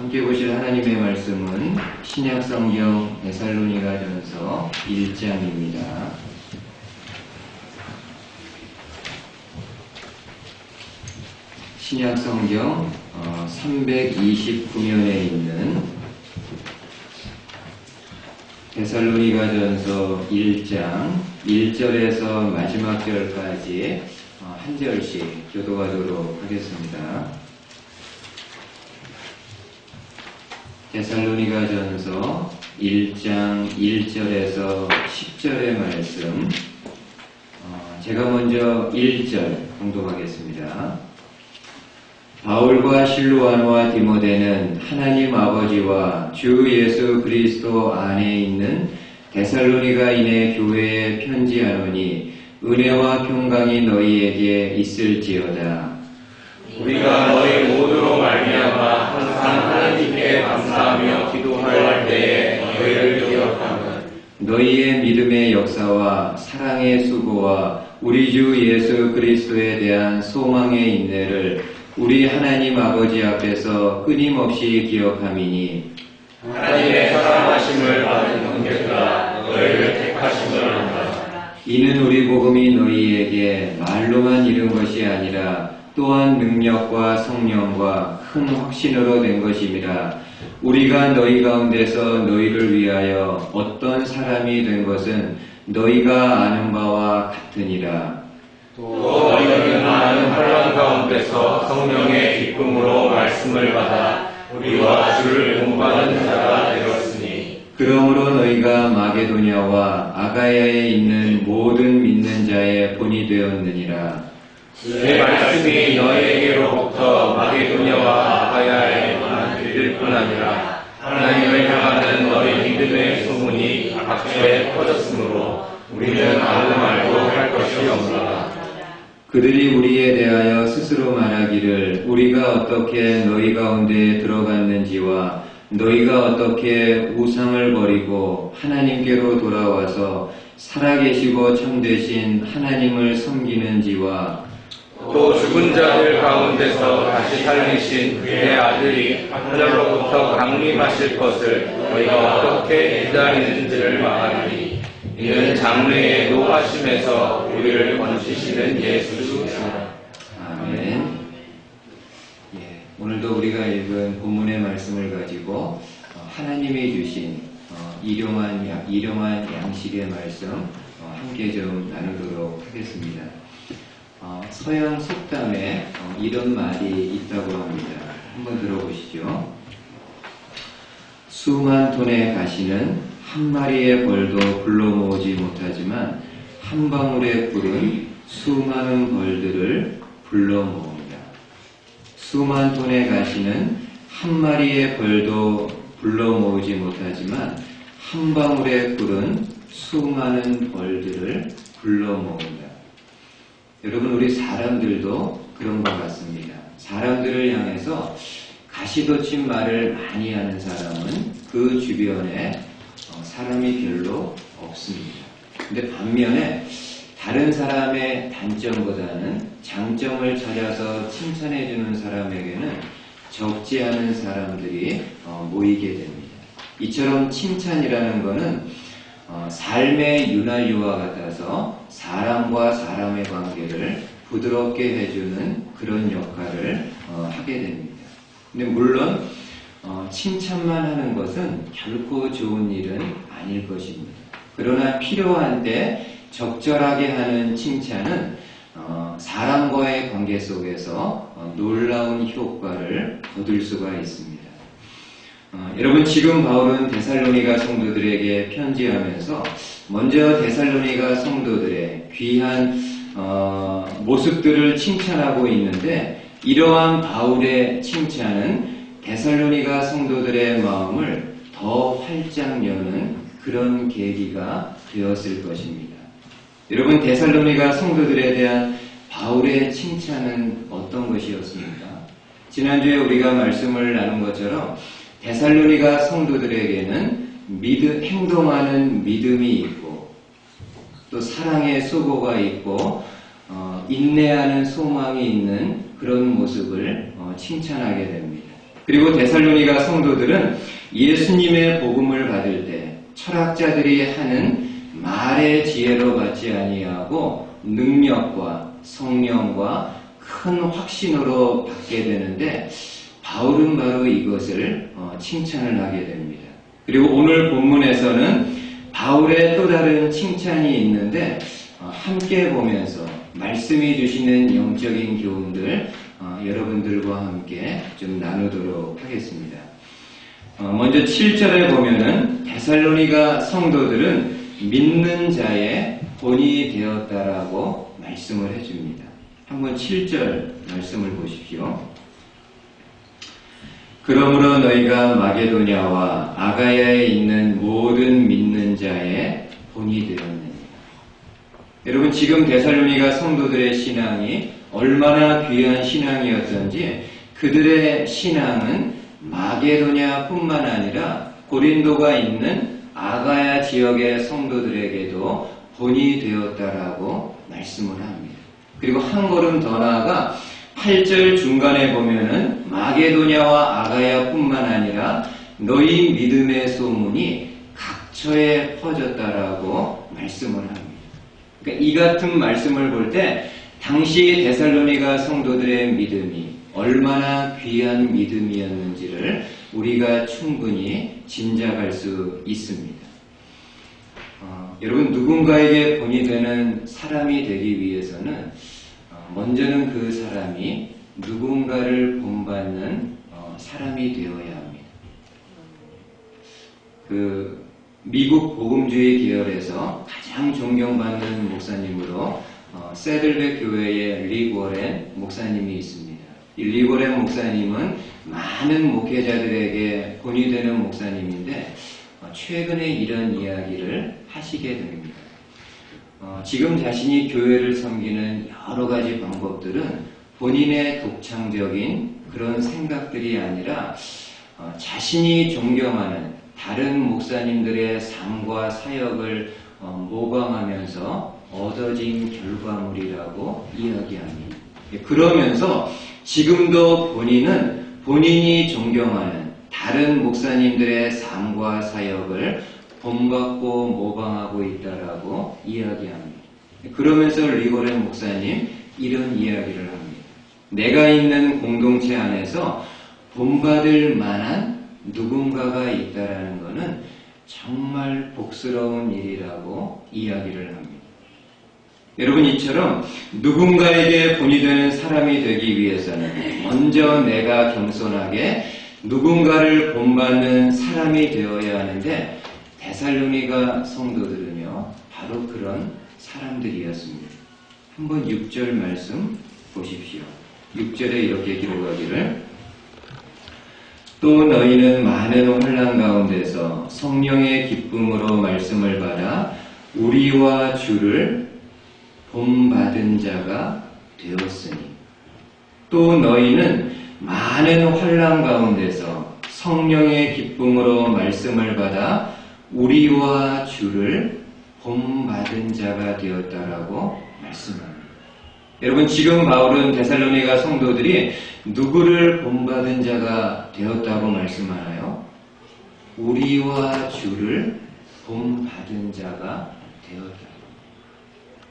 함께 보실 하나님의 말씀은 신약성경 데살로니가전서 1장입니다. 신약성경 329면에 있는 데살로니가전서 1장 1절에서 마지막 절까지 한 절씩 교도하도록 하겠습니다. 데살로니가전서 1장 1절에서 10절의 말씀, 제가 먼저 1절 공독하겠습니다. 바울과 실로아노와 디모데는 하나님 아버지와 주 예수 그리스도 안에 있는 데살로니가인의 교회에 편지하노니 은혜와 평강이 너희에게 있을지어다. 우리가 너희 모두로 말미암아 항상 하나님께 감사하며 기도할 때에 너희를 기억하며 너희의 믿음의 역사와 사랑의 수고와 우리 주 예수 그리스도에 대한 소망의 인내를 우리 하나님 아버지 앞에서 끊임없이 기억함이니 하나님의 사랑하심을 받은 형제들아 너희를 택하심을 안다. 이는 우리 복음이 너희에게 말로만 이른 것이 아니라 또한 능력과 성령과 큰 확신으로 된 것임이라. 우리가 너희 가운데서 너희를 위하여 어떤 사람이 된 것은 너희가 아는 바와 같으니라. 또 너희는 많은 환난 가운데서 성령의 기쁨으로 말씀을 받아 우리와 주를 공부하는 자가 되었으니 그러므로 너희가 마게도냐와 아가야에 있는 모든 믿는 자의 본이 되었느니라. 내 말씀이 너희에게로부터 마게도냐와 아가야에만 들릴 뿐 아니라 하나님을 향하는 너희 믿음의 소문이 각처에 퍼졌으므로 우리는 아무 말도 할 것이 없노라. 그들이 우리에 대하여 스스로 말하기를 우리가 어떻게 너희 가운데 들어갔는지와 너희가 어떻게 우상을 버리고 하나님께로 돌아와서 살아계시고 참되신 하나님을 섬기는지와 또 죽은 자들 가운데서 다시 살리신 그의 아들이 하늘로부터 강림하실 것을 너희가 어떻게 기다리는지를 말하니 이는 장래의 노하심에서 우리를 건지시는 예수시니라. 아멘. 오늘도 우리가 읽은 본문의 말씀을 가지고 하나님이 주신 일용한 양식의 말씀 함께 좀 나누도록 하겠습니다. 서양 속담에 이런 말이 있다고 합니다. 한번 들어보시죠. 수만 톤의 가시는 한 마리의 벌도 불러 모으지 못하지만 한 방울의 꿀은 수많은 벌들을 불러 모읍니다. 수만 톤의 가시는 한 마리의 벌도 불러 모으지 못하지만 한 방울의 꿀은 수많은 벌들을 불러 모읍니다. 여러분, 우리 사람들도 그런 것 같습니다. 사람들을 향해서 가시돋친 말을 많이 하는 사람은 그 주변에 사람이 별로 없습니다. 근데 반면에 다른 사람의 단점보다는 장점을 찾아서 칭찬해주는 사람에게는 적지 않은 사람들이 모이게 됩니다. 이처럼 칭찬이라는 것은 삶의 윤활유와 같아서 사람과 사람의 관계를 부드럽게 해주는 그런 역할을 하게 됩니다. 근데 물론 칭찬만 하는 것은 결코 좋은 일은 아닐 것입니다. 그러나 필요한 때 적절하게 하는 칭찬은 사람과의 관계 속에서 놀라운 효과를 거둘 수가 있습니다. 여러분, 지금 바울은 데살로니가 성도들에게 편지하면서 먼저 데살로니가 성도들의 귀한 모습들을 칭찬하고 있는데, 이러한 바울의 칭찬은 데살로니가 성도들의 마음을 더 활짝 여는 그런 계기가 되었을 것입니다. 여러분, 데살로니가 성도들에 대한 바울의 칭찬은 어떤 것이었습니까? 지난주에 우리가 말씀을 나눈 것처럼 데살로니가 성도들에게는 행동하는 믿음이 있고 또 사랑의 수고가 있고 인내하는 소망이 있는 그런 모습을 칭찬하게 됩니다. 그리고 데살로니가 성도들은 예수님의 복음을 받을 때 철학자들이 하는 말의 지혜로 받지 아니하고 능력과 성령과 큰 확신으로 받게 되는데 바울은 바로 이것을 칭찬을 하게 됩니다. 그리고 오늘 본문에서는 바울의 또 다른 칭찬이 있는데 함께 보면서 말씀이 주시는 영적인 교훈들 여러분들과 함께 좀 나누도록 하겠습니다. 먼저 7절에 보면은 데살로니가 성도들은 믿는 자의 본이 되었다라고 말씀을 해줍니다. 한번 7절 말씀을 보십시오. 그러므로 너희가 마게도냐와 아가야에 있는 모든 믿는 자의 본이 되었느니라. 여러분 지금 데살로니가 성도들의 신앙이 얼마나 귀한 신앙이었던지 그들의 신앙은 마게도냐뿐만 아니라 고린도가 있는 아가야 지역의 성도들에게도 본이 되었다라고 말씀을 합니다. 그리고 한 걸음 더 나아가 8절 중간에 보면은 마게도냐와 아가야뿐만 아니라 너희 믿음의 소문이 각처에 퍼졌다라고 말씀을 합니다. 그러니까 이 같은 말씀을 볼 때 당시 데살로니가 성도들의 믿음이 얼마나 귀한 믿음이었는지를 우리가 충분히 짐작할 수 있습니다. 여러분 누군가에게 본이 되는 사람이 되기 위해서는 먼저는 그 사람이 누군가를 본받는 사람이 되어야 합니다. 그 미국 복음주의 계열에서 가장 존경받는 목사님으로 세들백 교회의 리 워렌 목사님이 있습니다. 이 리 워렌 목사님은 많은 목회자들에게 본이 되는 목사님인데 최근에 이런 이야기를 하시게 됩니다. 지금 자신이 교회를 섬기는 여러 가지 방법들은 본인의 독창적인 그런 생각들이 아니라 자신이 존경하는 다른 목사님들의 삶과 사역을 모방하면서 얻어진 결과물이라고 이야기합니다. 그러면서 지금도 본인은 본인이 존경하는 다른 목사님들의 삶과 사역을 본받고 모방하고 있다라고 이야기합니다. 그러면서 리고렌 목사님 이런 이야기를 합니다. 내가 있는 공동체 안에서 본받을 만한 누군가가 있다라는 것은 정말 복스러운 일이라고 이야기를 합니다. 여러분 이처럼 누군가에게 본이 되는 사람이 되기 위해서는 먼저 내가 겸손하게 누군가를 본받는 사람이 되어야 하는데 데살로니가 성도들은요 바로 그런 사람들이었습니다. 한번 6절 말씀 보십시오. 6절에 이렇게 기록하기를 또 너희는 많은 환난 가운데서 성령의 기쁨으로 말씀을 받아 우리와 주를 본받은 자가 되었으니 또 너희는 많은 환난 가운데서 성령의 기쁨으로 말씀을 받아 우리와 주를 본받은 자가 되었다라고 말씀합니다. 여러분 지금 바울은 데살로니가 성도들이 누구를 본받은 자가 되었다고 말씀하나요? 우리와 주를 본받은 자가 되었다.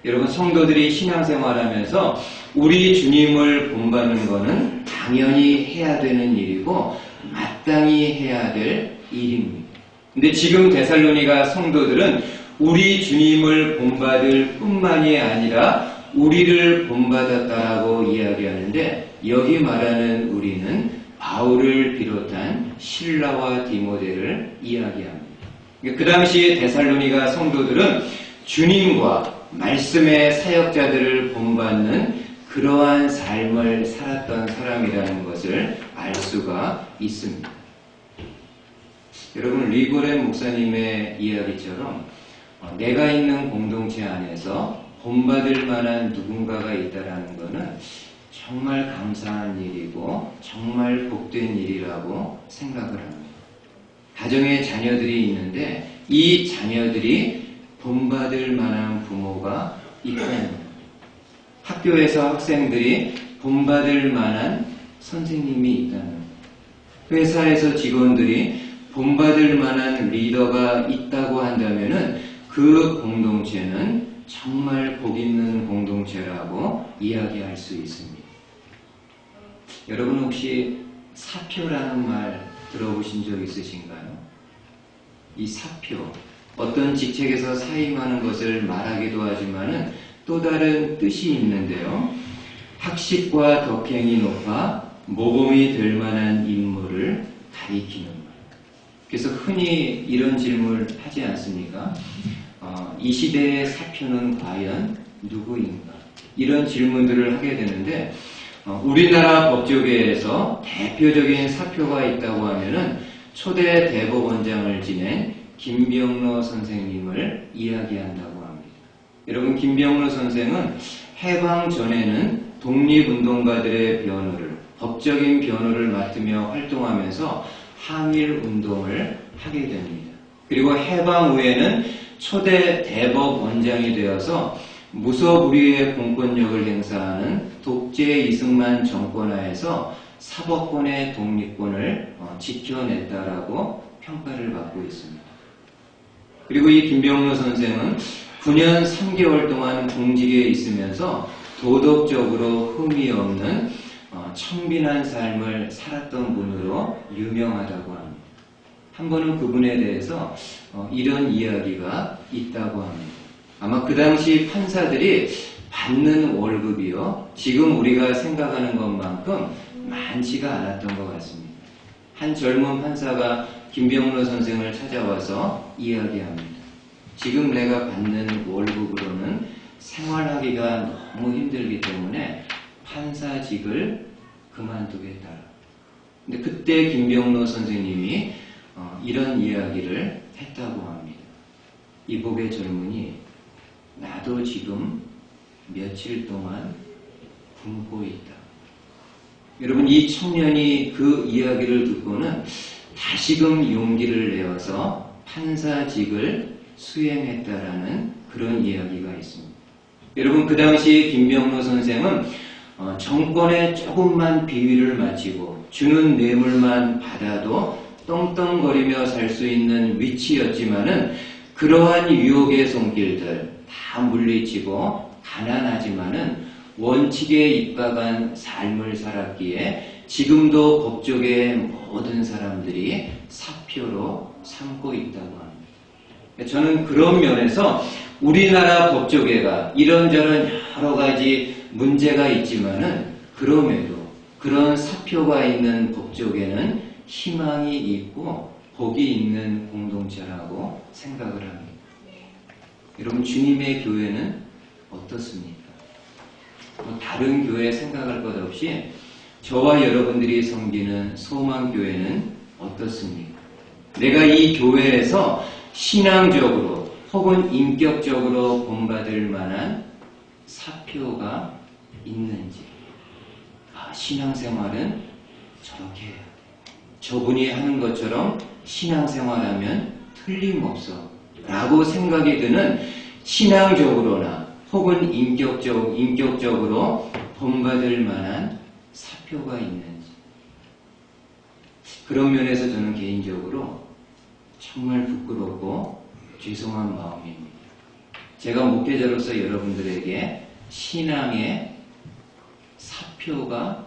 여러분 성도들이 신앙생활하면서 우리 주님을 본받는 것은 당연히 해야 되는 일이고 마땅히 해야 될 일입니다. 근데 지금 데살로니가 성도들은 우리 주님을 본받을 뿐만이 아니라 우리를 본받았다라고 이야기하는데 여기 말하는 우리는 바울을 비롯한 실라와 디모데를 이야기합니다. 그 당시에 데살로니가 성도들은 주님과 말씀의 사역자들을 본받는 그러한 삶을 살았던 사람이라는 것을 알 수가 있습니다. 여러분 리고렌 목사님의 이야기처럼 내가 있는 공동체 안에서 본받을 만한 누군가가 있다는 것은 정말 감사한 일이고 정말 복된 일이라고 생각을 합니다. 가정에 자녀들이 있는데 이 자녀들이 본받을 만한 부모가 있다는 것. 학교에서 학생들이 본받을 만한 선생님이 있다는 것. 회사에서 직원들이 본받을 만한 리더가 있다고 한다면은 그 공동체는 정말 복 있는 공동체라고 이야기할 수 있습니다. 여러분 혹시 사표라는 말 들어보신 적 있으신가요? 이 사표, 어떤 직책에서 사임하는 것을 말하기도 하지만은 또 다른 뜻이 있는데요. 학식과 덕행이 높아 모범이 될 만한 인물을 가리키는 말. 그래서 흔히 이런 질문을 하지 않습니까? 이 시대의 사표는 과연 누구인가? 이런 질문들을 하게 되는데 우리나라 법조계에서 대표적인 사표가 있다고 하면은 초대 대법원장을 지낸 김병로 선생님을 이야기한다고 합니다. 여러분, 김병로 선생은 해방 전에는 독립운동가들의 변호를, 법적인 변호를 맡으며 활동하면서 항일운동을 하게 됩니다. 그리고 해방 후에는 초대 대법원장이 되어서 무소불위의 공권력을 행사하는 독재 이승만 정권 하에서 사법권의 독립권을 지켜냈다라고 평가를 받고 있습니다. 그리고 이 김병로 선생은 9년 3개월 동안 공직에 있으면서 도덕적으로 흠이 없는 청빈한 삶을 살았던 분으로 유명하다고 합니다. 한 번은 그분에 대해서 이런 이야기가 있다고 합니다. 아마 그 당시 판사들이 받는 월급이요, 지금 우리가 생각하는 것만큼 많지가 않았던 것 같습니다. 한 젊은 판사가 김병로 선생을 찾아와서 이야기합니다. 지금 내가 받는 월급으로는 생활하기가 너무 힘들기 때문에 판사직을 그만두겠다. 근데 그때 김병로 선생님이 이런 이야기를 했다고 합니다. 이복의 젊은이, 나도 지금 며칠 동안 굶고 있다. 여러분, 이 청년이 그 이야기를 듣고는 다시금 용기를 내어서 판사직을 수행했다라는 그런 이야기가 있습니다. 여러분, 그 당시 김병로 선생은 정권에 조금만 비위를 마치고 주는 뇌물만 받아도 떵떵거리며 살 수 있는 위치였지만은 그러한 유혹의 손길들 다 물리치고 가난하지만은 원칙에 입각한 삶을 살았기에 지금도 법조계의 모든 사람들이 사표로 삼고 있다고 합니다. 저는 그런 면에서 우리나라 법조계가 이런저런 여러 가지 문제가 있지만은 그럼에도 그런 사표가 있는 법조계는 희망이 있고 복이 있는 공동체라고 생각을 합니다. 여러분, 주님의 교회는 어떻습니까? 다른 교회 생각할 것 없이 저와 여러분들이 섬기는 소망교회는 어떻습니까? 내가 이 교회에서 신앙적으로 혹은 인격적으로 본받을 만한 사표가 있는지, 신앙생활은 저렇게 해요. 저분이 하는 것처럼 신앙생활하면 틀림없어 라고 생각이 드는 신앙적으로나 혹은 인격적으로 본받을 만한 사표가 있는지. 그런 면에서 저는 개인적으로 정말 부끄럽고 죄송한 마음입니다. 제가 목회자로서 여러분들에게 신앙의 사표가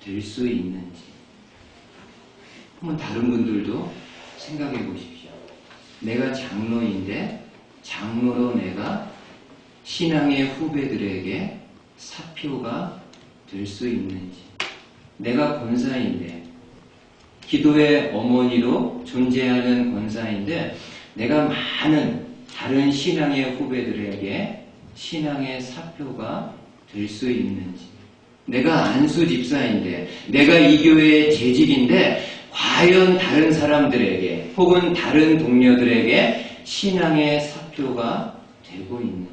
될 수 있는지 한번 다른 분들도 생각해 보십시오. 내가 장로인데 장로로 내가 신앙의 후배들에게 사표가 될 수 있는지, 내가 권사인데 기도의 어머니로 존재하는 권사인데 내가 많은 다른 신앙의 후배들에게 신앙의 사표가 될 수 있는지, 내가 안수 집사인데 내가 이 교회의 재직인데 과연 다른 사람들에게 혹은 다른 동료들에게 신앙의 사표가 되고 있는지.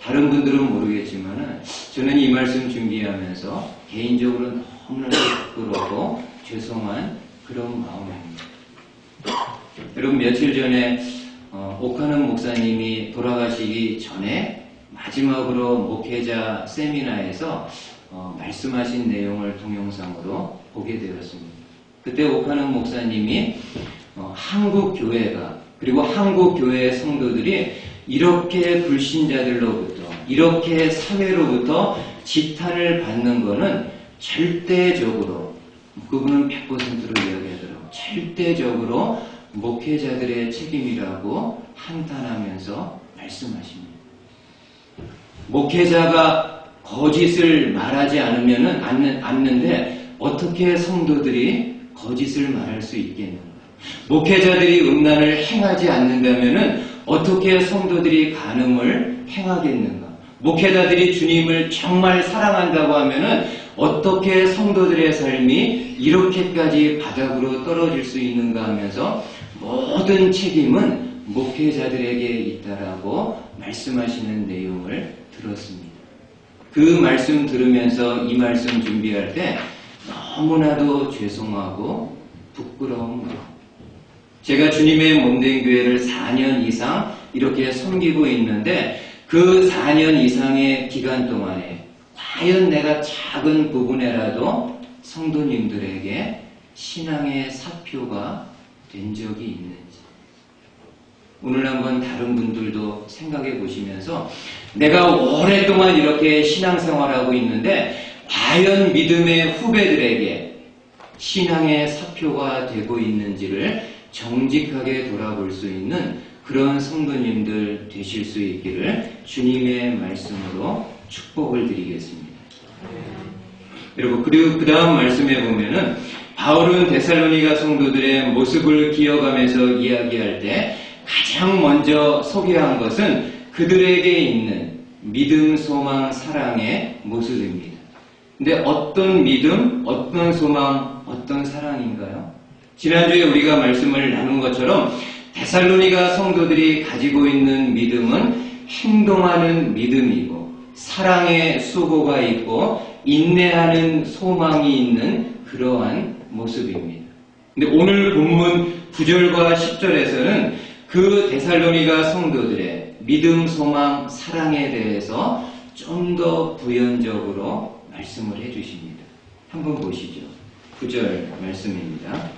다른 분들은 모르겠지만 저는 이 말씀 준비하면서 개인적으로 너무나 부끄럽고 죄송한 그런 마음입니다. 여러분, 며칠 전에 오카는 목사님이 돌아가시기 전에 마지막으로 목회자 세미나에서 말씀하신 내용을 동영상으로 보게 되었습니다. 그때 오카는 목사님이 한국 교회가 그리고 한국 교회의 성도들이 이렇게 불신자들로부터 이렇게 사회로부터 지탄을 받는 것은 절대적으로 그분은 100%로 이야기하더라고요. 절대적으로 목회자들의 책임이라고 한탄하면서 말씀하십니다. 목회자가 거짓을 말하지 않는데 어떻게 성도들이 거짓을 말할 수 있겠는가? 목회자들이 음란을 행하지 않는다면 어떻게 성도들이 간음을 행하겠는가? 목회자들이 주님을 정말 사랑한다고 하면 어떻게 성도들의 삶이 이렇게까지 바닥으로 떨어질 수 있는가 하면서 모든 책임은 목회자들에게 있다라고 말씀하시는 내용을 들었습니다. 그 말씀 들으면서 이 말씀 준비할 때 너무나도 죄송하고 부끄러운 마음. 제가 주님의 몸된 교회를 4년 이상 이렇게 섬기고 있는데 그 4년 이상의 기간 동안에 과연 내가 작은 부분에라도 성도님들에게 신앙의 사표가 된 적이 있는지 오늘 한번 다른 분들도 생각해 보시면서 내가 오랫동안 이렇게 신앙생활하고 있는데 과연 믿음의 후배들에게 신앙의 사표가 되고 있는지를 정직하게 돌아볼 수 있는 그런 성도님들 되실 수 있기를 주님의 말씀으로 축복을 드리겠습니다. 여러분, 그리고 그 다음 말씀에 보면은 바울은 데살로니가 성도들의 모습을 기억하면서 이야기할 때 가장 먼저 소개한 것은 그들에게 있는 믿음, 소망, 사랑의 모습입니다. 근데 어떤 믿음, 어떤 소망, 어떤 사랑인가요? 지난주에 우리가 말씀을 나눈 것처럼 데살로니가 성도들이 가지고 있는 믿음은 행동하는 믿음이고 사랑의 수고가 있고 인내하는 소망이 있는 그러한 모습입니다. 근데 오늘 본문 9절과 10절에서는 그 데살로니가 성도들의 믿음, 소망, 사랑에 대해서 좀 더 부연적으로 말씀을 해주십니다. 한번 보시죠. 9절 말씀입니다.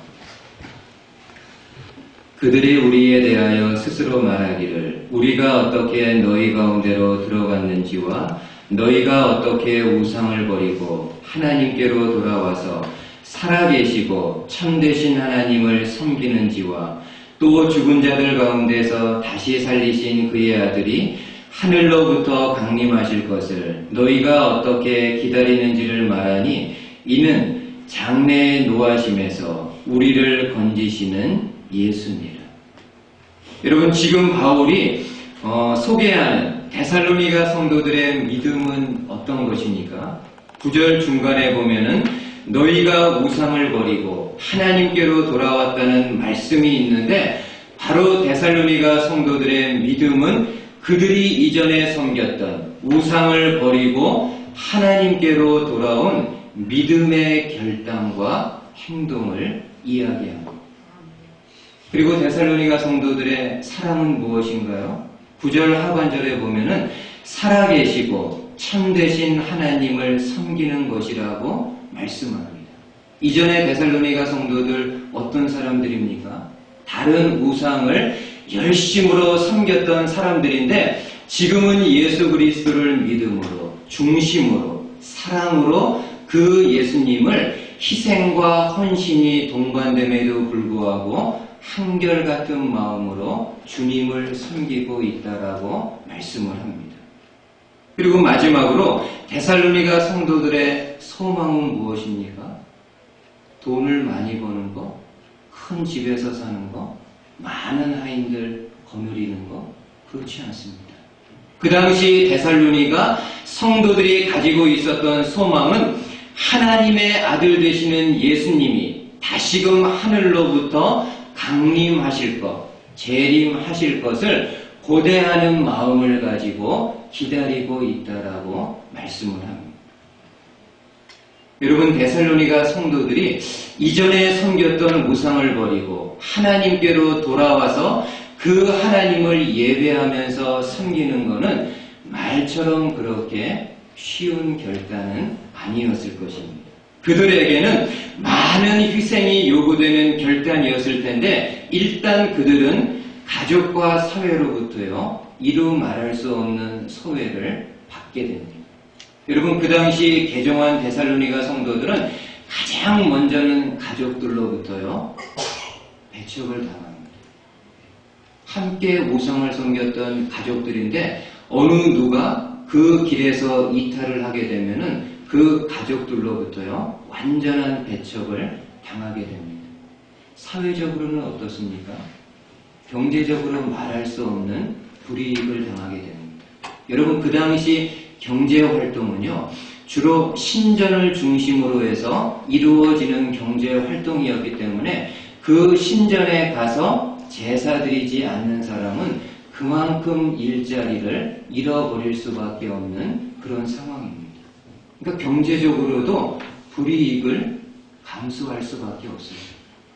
그들이 우리에 대하여 스스로 말하기를 우리가 어떻게 너희 가운데로 들어갔는지와 너희가 어떻게 우상을 버리고 하나님께로 돌아와서 살아계시고 참되신 하나님을 섬기는지와 또 죽은 자들 가운데서 다시 살리신 그의 아들이 하늘로부터 강림하실 것을 너희가 어떻게 기다리는지를 말하니 이는 장래의 노하심에서 우리를 건지시는 예수니라. 여러분, 지금 바울이 소개하는 데살로니가 성도들의 믿음은 어떤 것입니까? 9절 중간에 보면은 너희가 우상을 버리고 하나님께로 돌아왔다는 말씀이 있는데 바로 데살로니가 성도들의 믿음은 그들이 이전에 섬겼던 우상을 버리고 하나님께로 돌아온 믿음의 결단과 행동을 이야기합니다. 그리고 데살로니가 성도들의 사랑은 무엇인가요? 9절 하반절에 보면은 살아계시고 참되신 하나님을 섬기는 것이라고 말씀합니다. 이전에 데살로니가 성도들 어떤 사람들입니까? 다른 우상을 열심으로 섬겼던 사람들인데 지금은 예수 그리스도를 믿음으로 중심으로 사랑으로 그 예수님을 희생과 헌신이 동반됨에도 불구하고 한결같은 마음으로 주님을 섬기고 있다라고 말씀을 합니다. 그리고 마지막으로 데살로니가 성도들의 소망은 무엇입니까? 돈을 많이 버는 거, 큰 집에서 사는 거, 많은 하인들 거느리는 거, 그렇지 않습니다. 그 당시 데살로니가 성도들이 가지고 있었던 소망은 하나님의 아들 되시는 예수님이 다시금 하늘로부터 강림하실 것, 재림하실 것을 고대하는 마음을 가지고 기다리고 있다라고 말씀을 합니다. 여러분, 데살로니가 성도들이 이전에 섬겼던 우상을 버리고 하나님께로 돌아와서 그 하나님을 예배하면서 섬기는 것은 말처럼 그렇게 쉬운 결단은 아니었을 것입니다. 그들에게는 많은 희생이 요구되는 결단이었을 텐데 일단 그들은 가족과 사회로부터요 이루 말할 수 없는 소외를 받게 됩니다. 여러분 그 당시 개종한 데살로니가 성도들은 가장 먼저는 가족들로부터요 배척을 당합니다. 함께 우상을 섬겼던 가족들인데 어느 누가 그 길에서 이탈을 하게 되면은 그 가족들로부터요 완전한 배척을 당하게 됩니다. 사회적으로는 어떻습니까? 경제적으로 말할 수 없는 불이익을 당하게 됩니다. 여러분 그 당시 경제 활동은요 주로 신전을 중심으로 해서 이루어지는 경제 활동이었기 때문에 그 신전에 가서 제사 드리지 않는 사람은 그만큼 일자리를 잃어버릴 수밖에 없는 그런 상황입니다. 그러니까 경제적으로도 불이익을 감수할 수밖에 없습니다.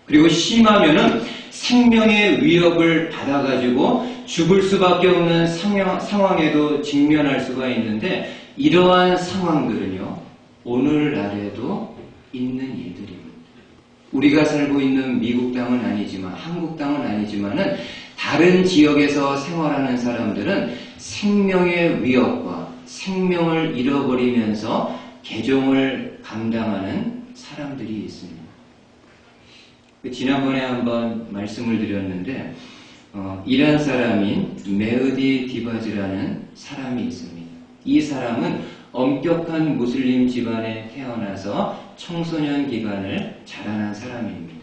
그리고 심하면은 생명의 위협을 받아가지고 죽을 수밖에 없는 상황에도 직면할 수가 있는데 이러한 상황들은요 오늘날에도 있는 일들입니다. 우리가 살고 있는 미국 땅은 아니지만 한국 땅은 아니지만은 다른 지역에서 생활하는 사람들은 생명의 위협과 생명을 잃어버리면서 개종을 감당하는 사람들이 있습니다. 지난번에 한번 말씀을 드렸는데 이란 사람인 메흐디 디바즈라는 사람이 있습니다. 이 사람은 엄격한 무슬림 집안에 태어나서 청소년 기간을 자라난 사람입니다.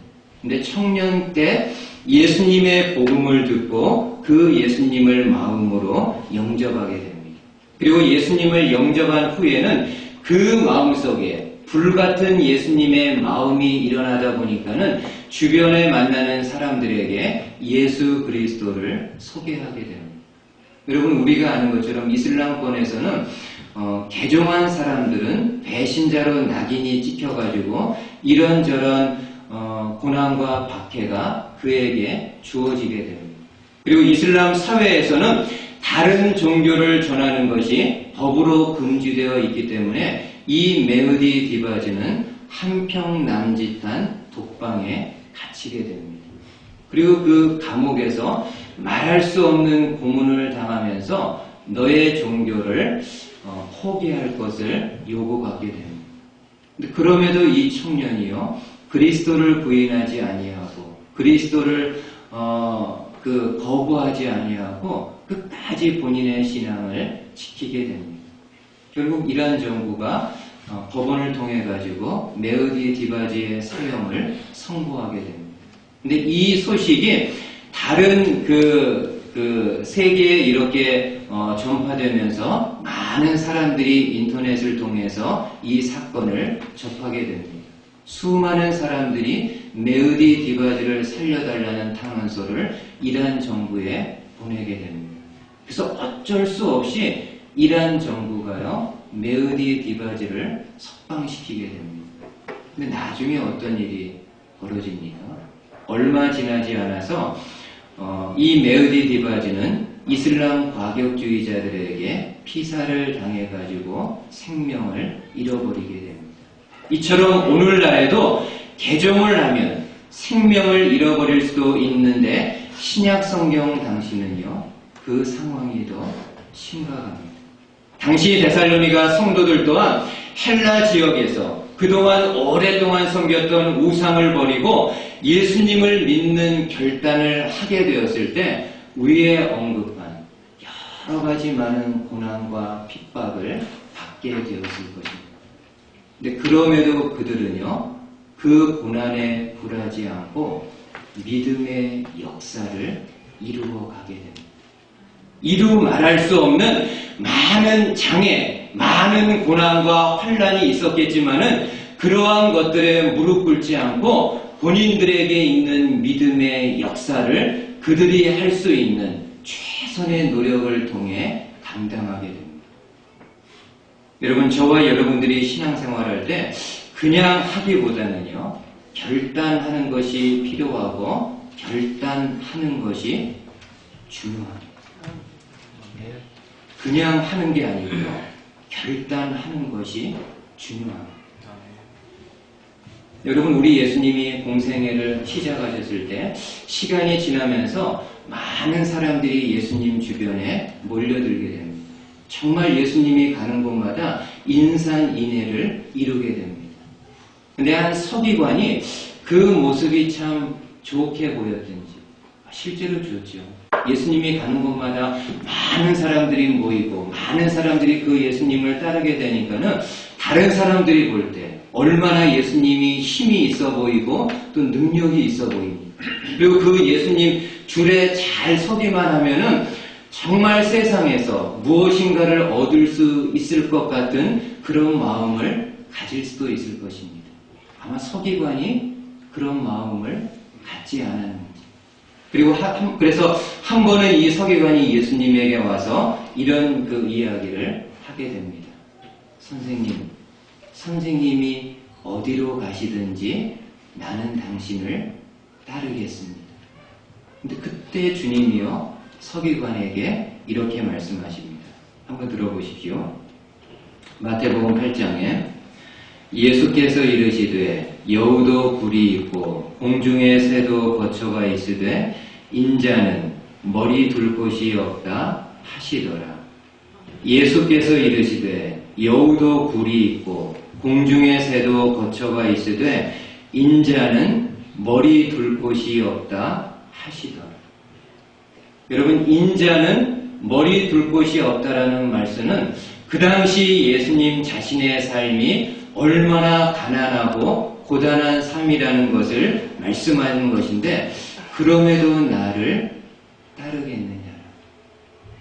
근데 청년 때 예수님의 복음을 듣고 그 예수님을 마음으로 영접하게 됩니다. 그리고 예수님을 영접한 후에는 그 마음속에 불같은 예수님의 마음이 일어나다 보니까는 주변에 만나는 사람들에게 예수 그리스도를 소개하게 됩니다. 여러분 우리가 아는 것처럼 이슬람권에서는 개종한 사람들은 배신자로 낙인이 찍혀가지고 이런저런 고난과 박해가 그에게 주어지게 됩니다. 그리고 이슬람 사회에서는 다른 종교를 전하는 것이 법으로 금지되어 있기 때문에 이 메흐디 디바즈는 한평 남짓한 독방에 갇히게 됩니다. 그리고 그 감옥에서 말할 수 없는 고문을 당하면서 너의 종교를 포기할 것을 요구받게 됩니다. 근데 그럼에도 이 청년이요 그리스도를 부인하지 아니하고 그리스도를 거부하지 아니하고 끝까지 본인의 신앙을 지키게 됩니다. 결국 이란 정부가 법원을 통해 가지고 메흐디 디바즈의 사형을 선고하게 됩니다. 근데 이 소식이 다른 세계에 이렇게 전파되면서 많은 사람들이 인터넷을 통해서 이 사건을 접하게 됩니다. 수많은 사람들이 메흐디 디바즈를 살려달라는 탄원서를 이란 정부에 보내게 됩니다. 그래서 어쩔 수 없이 이란 정부가요 메흐디 디바즈를 석방시키게 됩니다. 근데 나중에 어떤 일이 벌어집니까? 얼마 지나지 않아서 이 메흐디 디바즈는 이슬람 과격주의자들에게 피살을 당해가지고 생명을 잃어버리게 됩니다. 이처럼 오늘날에도 개종을 하면 생명을 잃어버릴 수도 있는데 신약 성경 당시는요 그 상황이 더 심각합니다. 당시 데살로니가 성도들 또한 헬라 지역에서 그동안 오랫동안 섬겼던 우상을 버리고 예수님을 믿는 결단을 하게 되었을 때 위에 언급한 여러 가지 많은 고난과 핍박을 받게 되었을 것입니다. 근데 그럼에도 그들은요 그 고난에 굴하지 않고 믿음의 역사를 이루어 가게 됩니다. 이루 말할 수 없는 많은 장애, 많은 고난과 환난이 있었겠지만은 그러한 것들에 무릎 꿇지 않고 본인들에게 있는 믿음의 역사를 그들이 할 수 있는 최선의 노력을 통해 감당하게 됩니다. 여러분, 저와 여러분들이 신앙생활할 때 그냥 하기보다는요, 결단하는 것이 필요하고 결단하는 것이 중요합니다. 그냥 하는 게 아니고요, 결단하는 것이 중요합니다. 여러분, 우리 예수님이 공생애를 시작하셨을 때 시간이 지나면서 많은 사람들이 예수님 주변에 몰려들게 됩니다. 정말 예수님이 가는 곳마다 인산인해를 이루게 됩니다. 근데 한 서기관이 그 모습이 참 좋게 보였든지, 실제로 좋죠. 예수님이 가는 곳마다 많은 사람들이 모이고 많은 사람들이 그 예수님을 따르게 되니까는 다른 사람들이 볼 때 얼마나 예수님이 힘이 있어 보이고 또 능력이 있어 보입니다. 그리고 그 예수님 줄에 잘 서기만 하면은 정말 세상에서 무엇인가를 얻을 수 있을 것 같은 그런 마음을 가질 수도 있을 것입니다. 아마 서기관이 그런 마음을 갖지 않았는지. 그리고 그래서 한 번은 이 서기관이 예수님에게 와서 이런 그 이야기를 하게 됩니다. 선생님이 어디로 가시든지 나는 당신을 따르겠습니다. 근데 그때 주님이요, 서기관에게 이렇게 말씀하십니다. 한번 들어보십시오. 마태복음 8장에 예수께서 이르시되 여우도 굴이 있고 공중의 새도 거처가 있으되 인자는 머리 둘 곳이 없다 하시더라. 예수께서 이르시되 여우도 굴이 있고 공중의 새도 거처가 있으되 인자는 머리 둘 곳이 없다 하시더라. 여러분, 인자는 머리 둘 곳이 없다라는 말씀은 그 당시 예수님 자신의 삶이 얼마나 가난하고 고단한 삶이라는 것을 말씀하는 것인데, 그럼에도 나를 따르겠느냐.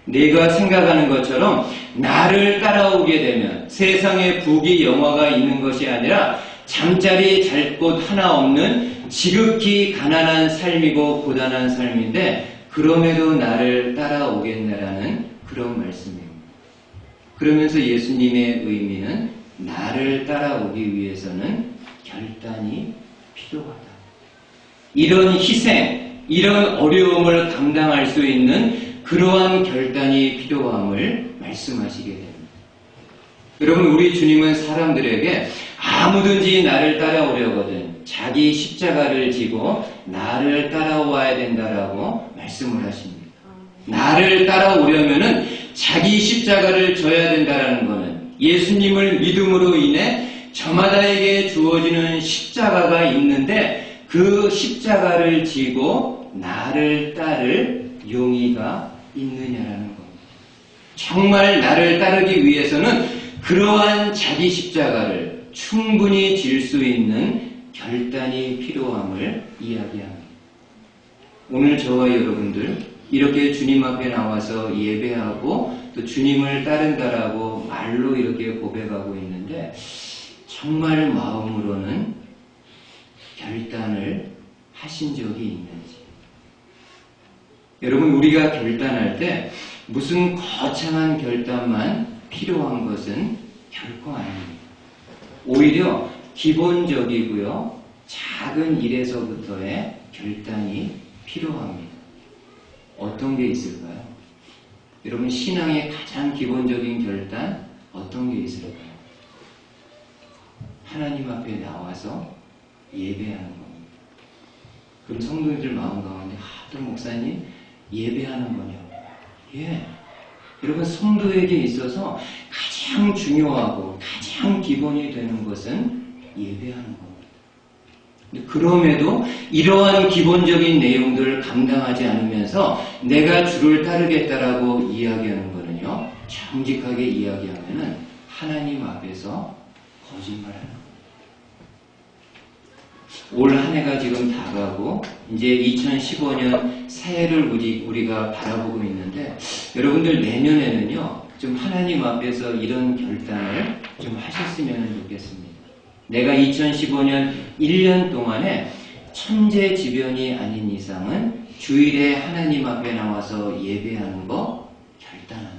내가 생각하는 것처럼 나를 따라오게 되면 세상에 부귀 영화가 있는 것이 아니라 잠자리 잘 곳 하나 없는 지극히 가난한 삶이고 고단한 삶인데, 그럼에도 나를 따라오겠느냐라는 그런 말씀입니다. 그러면서 예수님의 의미는 나를 따라오기 위해서는 결단이 필요하다. 이런 희생, 이런 어려움을 감당할 수 있는 그러한 결단이 필요함을 말씀하시게 됩니다. 여러분, 우리 주님은 사람들에게 아무든지 나를 따라오려거든 자기 십자가를 지고 나를 따라와야 된다라고 말씀을 하십니다. 나를 따라오려면은 자기 십자가를 져야 된다라는 것은 예수님을 믿음으로 인해 저마다에게 주어지는 십자가가 있는데 그 십자가를 지고 나를 따를 용의가 있느냐라는 겁니다. 정말 나를 따르기 위해서는 그러한 자기 십자가를 충분히 질 수 있는 결단이 필요함을 이야기합니다. 오늘 저와 여러분들 이렇게 주님 앞에 나와서 예배하고 또 주님을 따른다라고 말로 이렇게 고백하고 있는데, 정말 마음으로는 결단을 하신 적이 있는지. 여러분, 우리가 결단할 때 무슨 거창한 결단만 필요한 것은 결코 아닙니다. 오히려 기본적이고요, 작은 일에서부터의 결단이 필요합니다. 어떤 게 있을까요? 여러분, 신앙의 가장 기본적인 결단 어떤 게 있을까요? 하나님 앞에 나와서 예배하는 겁니다. 그럼 성도님들 마음 가운데 또 목사님 예배하는 거냐고. 예. 여러분, 성도에게 있어서 가장 중요하고 가장 기본이 되는 것은 예배하는 겁니다. 그럼에도 이러한 기본적인 내용들을 감당하지 않으면서 내가 주를 따르겠다라고 이야기하는 거는요, 정직하게 이야기하면은 하나님 앞에서 거짓말하는 겁니다. 올 한 해가 지금 다 가고 이제 2015년 새해를 우리가 바라보고 있는데, 여러분들 내년에는요 좀 하나님 앞에서 이런 결단을 좀 하셨으면 좋겠습니다. 내가 2015년 1년 동안에 천재지변이 아닌 이상은 주일에 하나님 앞에 나와서 예배하는 거 결단한다.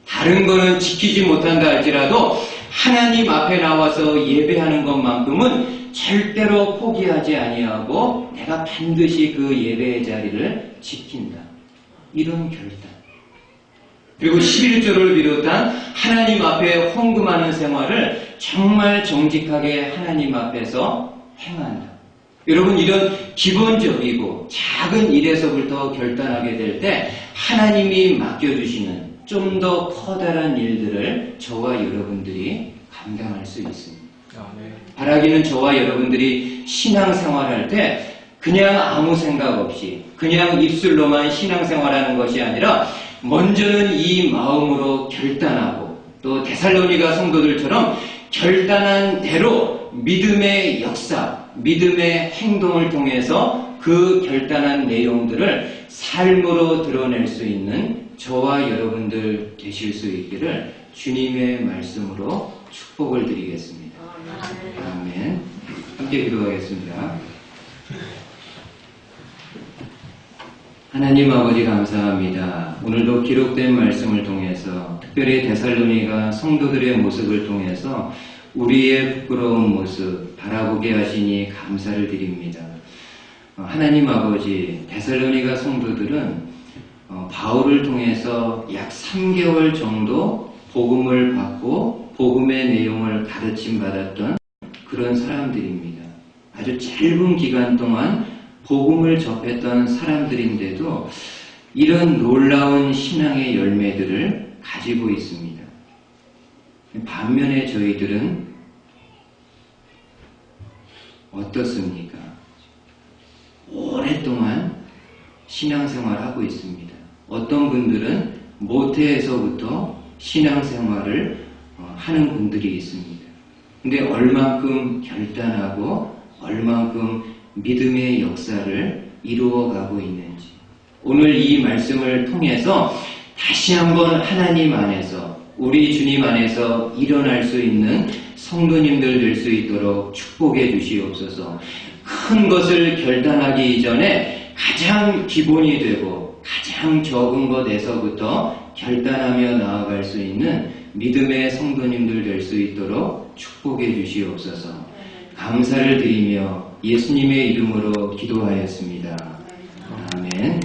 다른 거는 지키지 못한다 할지라도 하나님 앞에 나와서 예배하는 것만큼은 절대로 포기하지 아니하고 내가 반드시 그 예배의 자리를 지킨다. 이런 결단. 그리고 11조를 비롯한 하나님 앞에 헌금하는 생활을 정말 정직하게 하나님 앞에서 행한다. 여러분, 이런 기본적이고 작은 일에서부터 결단하게 될 때 하나님이 맡겨주시는 좀 더 커다란 일들을 저와 여러분들이 감당할 수 있습니다. 바라기는 저와 여러분들이 신앙생활할 때 그냥 아무 생각 없이 그냥 입술로만 신앙생활하는 것이 아니라 먼저는 이 마음으로 결단하고 또 데살로니가 성도들처럼 결단한 대로 믿음의 역사, 믿음의 행동을 통해서 그 결단한 내용들을 삶으로 드러낼 수 있는 저와 여러분들 되실 수 있기를 주님의 말씀으로 축복을 드리겠습니다. 아멘. 함께 기도하겠습니다. 하나님 아버지 감사합니다. 오늘도 기록된 말씀을 통해서 특별히 데살로니가 성도들의 모습을 통해서 우리의 부끄러운 모습 바라보게 하시니 감사를 드립니다. 하나님 아버지, 데살로니가 성도들은 바울을 통해서 약 3개월 정도 복음을 받고 복음의 내용을 가르침 받았던 그런 사람들입니다. 아주 짧은 기간 동안 복음을 접했던 사람들인데도 이런 놀라운 신앙의 열매들을 가지고 있습니다. 반면에 저희들은 어떻습니까? 오랫동안 신앙생활하고 있습니다. 어떤 분들은 모태에서부터 신앙생활을 하는 분들이 있습니다. 근데 얼만큼 결단하고 얼만큼 믿음의 역사를 이루어가고 있는지 오늘 이 말씀을 통해서 다시 한번 하나님 안에서 우리 주님 안에서 일어날 수 있는 성도님들 될 수 있도록 축복해 주시옵소서. 큰 것을 결단하기 이전에 가장 기본이 되고 가장 적은 것에서부터 결단하며 나아갈 수 있는 믿음의 성도님들 될 수 있도록 축복해 주시옵소서. 감사를 드리며 예수님의 이름으로 기도하였습니다. 아멘.